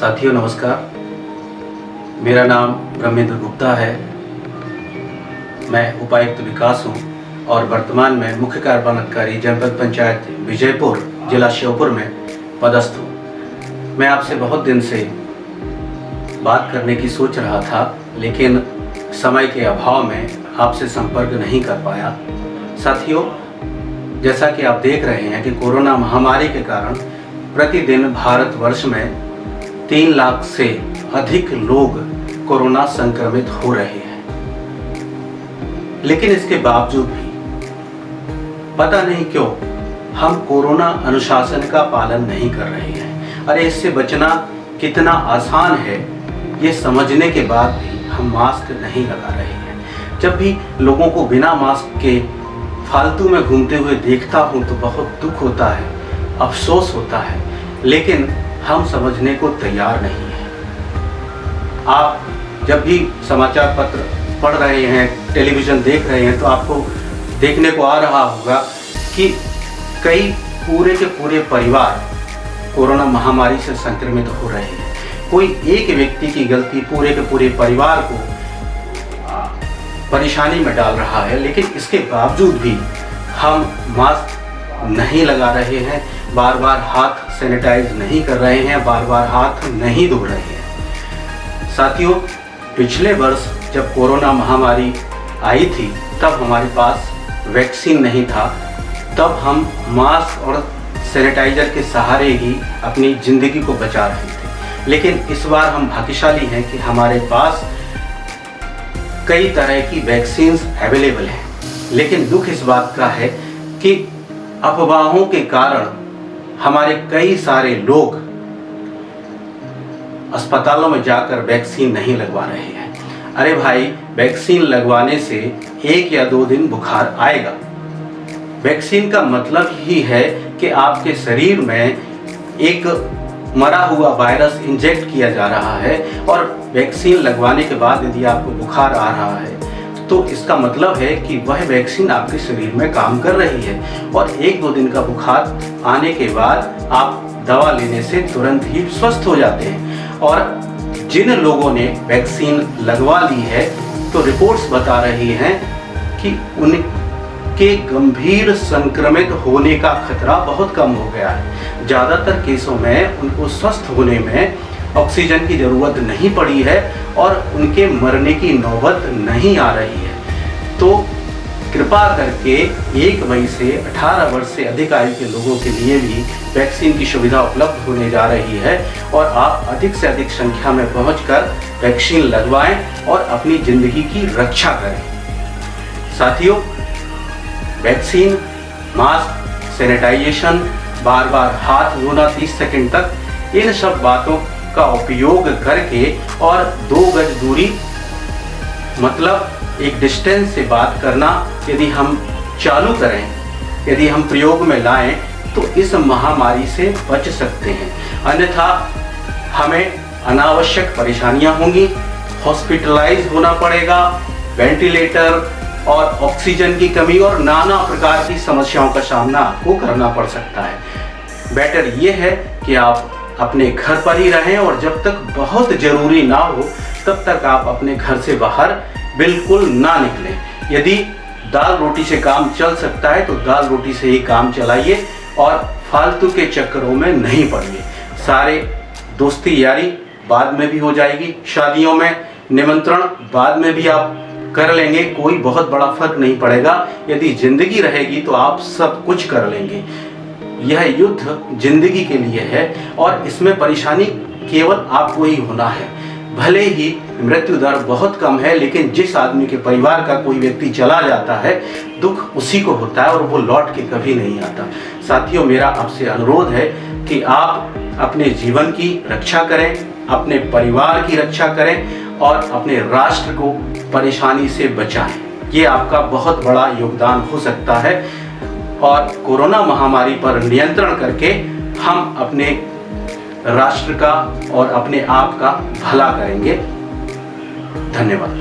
साथियों नमस्कार। मेरा नाम ब्रह्मेंद्र गुप्ता है। मैं उपायुक्त विकास हूँ और वर्तमान में मुख्य कार्यपालन अधिकारी जनपद पंचायत विजयपुर जिला श्योपुर में पदस्थ हूँ। मैं आपसे बहुत दिन से बात करने की सोच रहा था, लेकिन समय के अभाव में आपसे संपर्क नहीं कर पाया। साथियों, जैसा कि आप देख रहे हैं कि कोरोना महामारी के कारण प्रतिदिन भारतवर्ष में 3 लाख से अधिक लोग कोरोना संक्रमित हो रहे हैं, लेकिन इसके बावजूद भी पता नहीं क्यों हम कोरोना अनुशासन का पालन नहीं कर रहे हैं। अरे इससे बचना कितना आसान है, ये समझने के बाद भी हम मास्क नहीं लगा रहे हैं। जब भी लोगों को बिना मास्क के फालतू में घूमते हुए देखता हूँ तो बहुत दुख होता है, अफसोस होता है, लेकिन हम समझने को तैयार नहीं हैं। आप जब भी समाचार पत्र पढ़ रहे हैं, टेलीविज़न देख रहे हैं, तो आपको देखने को आ रहा होगा कि कई पूरे के पूरे परिवार कोरोना महामारी से संक्रमित हो रहे हैं। कोई एक व्यक्ति की गलती पूरे के पूरे परिवार को परेशानी में डाल रहा है, लेकिन इसके बावजूद भी हम मास्क नहीं लगा रहे हैं, बार बार हाथ सैनिटाइज नहीं कर रहे हैं, बार बार हाथ नहीं धो रहे हैं। साथियों, पिछले वर्ष जब कोरोना महामारी आई थी तब हमारे पास वैक्सीन नहीं था, तब हम मास्क और सैनिटाइजर के सहारे ही अपनी ज़िंदगी को बचा रहे थे। लेकिन इस बार हम भाग्यशाली हैं कि हमारे पास कई तरह की वैक्सीन्स अवेलेबल हैं, लेकिन दुख इस बात का है कि अफवाहों के कारण हमारे कई सारे लोग अस्पतालों में जाकर वैक्सीन नहीं लगवा रहे हैं। अरे भाई, वैक्सीन लगवाने से 1 या 2 दिन बुखार आएगा। वैक्सीन का मतलब ही है कि आपके शरीर में एक मरा हुआ वायरस इंजेक्ट किया जा रहा है, और वैक्सीन लगवाने के बाद यदि आपको बुखार आ रहा है तो इसका मतलब है कि वह वैक्सीन आपके शरीर में काम कर रही है, और 1-2 दिन का बुखार आने के बाद आप दवा लेने से तुरंत ही स्वस्थ हो जाते हैं। और जिन लोगों ने वैक्सीन लगवा ली है तो रिपोर्ट्स बता रही हैं कि उनके गंभीर संक्रमित होने का खतरा बहुत कम हो गया है। ज़्यादातर केसों में उनको स्वस्थ होने में ऑक्सीजन की ज़रूरत नहीं पड़ी है और उनके मरने की नौबत नहीं आ रही है। तो कृपा करके 1 मई से 18 वर्ष से अधिक आयु के लोगों के लिए भी वैक्सीन की सुविधा उपलब्ध होने जा रही है, और आप अधिक से अधिक संख्या में पहुंचकर वैक्सीन लगवाएं और अपनी ज़िंदगी की रक्षा करें। साथियों, वैक्सीन, मास्क, सैनिटाइजेशन, बार बार हाथ धोना 30 सेकंड तक, इन सब बातों का उपयोग करके और 2 गज दूरी मतलब एक डिस्टेंस से बात करना यदि हम चालू करें, यदि हम प्रयोग में लाएं, तो इस महामारी से बच सकते हैं। अन्यथा हमें अनावश्यक परेशानियां होंगी, हॉस्पिटलाइज होना पड़ेगा, वेंटिलेटर और ऑक्सीजन की कमी और नाना प्रकार की समस्याओं का सामना आपको करना पड़ सकता है। बेटर ये है कि आप अपने घर पर ही रहें, और जब तक बहुत ज़रूरी ना हो तब तक आप अपने घर से बाहर बिल्कुल ना निकलें। यदि दाल रोटी से काम चल सकता है तो दाल रोटी से ही काम चलाइए और फालतू के चक्करों में नहीं पड़िए। सारे दोस्ती यारी बाद में भी हो जाएगी, शादियों में निमंत्रण बाद में भी आप कर लेंगे, कोई बहुत बड़ा फर्क नहीं पड़ेगा। यदि ज़िंदगी रहेगी तो आप सब कुछ कर लेंगे। यह युद्ध जिंदगी के लिए है और इसमें परेशानी केवल आपको ही होना है। भले ही मृत्यु दर बहुत कम है, लेकिन जिस आदमी के परिवार का कोई व्यक्ति चला जाता है, दुख उसी को होता है और वो लौट के कभी नहीं आता। साथियों, मेरा आपसे अनुरोध है कि आप अपने जीवन की रक्षा करें, अपने परिवार की रक्षा करें और अपने राष्ट्र को परेशानी से बचाएं। ये आपका बहुत बड़ा योगदान हो सकता है, और कोरोना महामारी पर नियंत्रण करके हम अपने राष्ट्र का और अपने आप का भला करेंगे। धन्यवाद।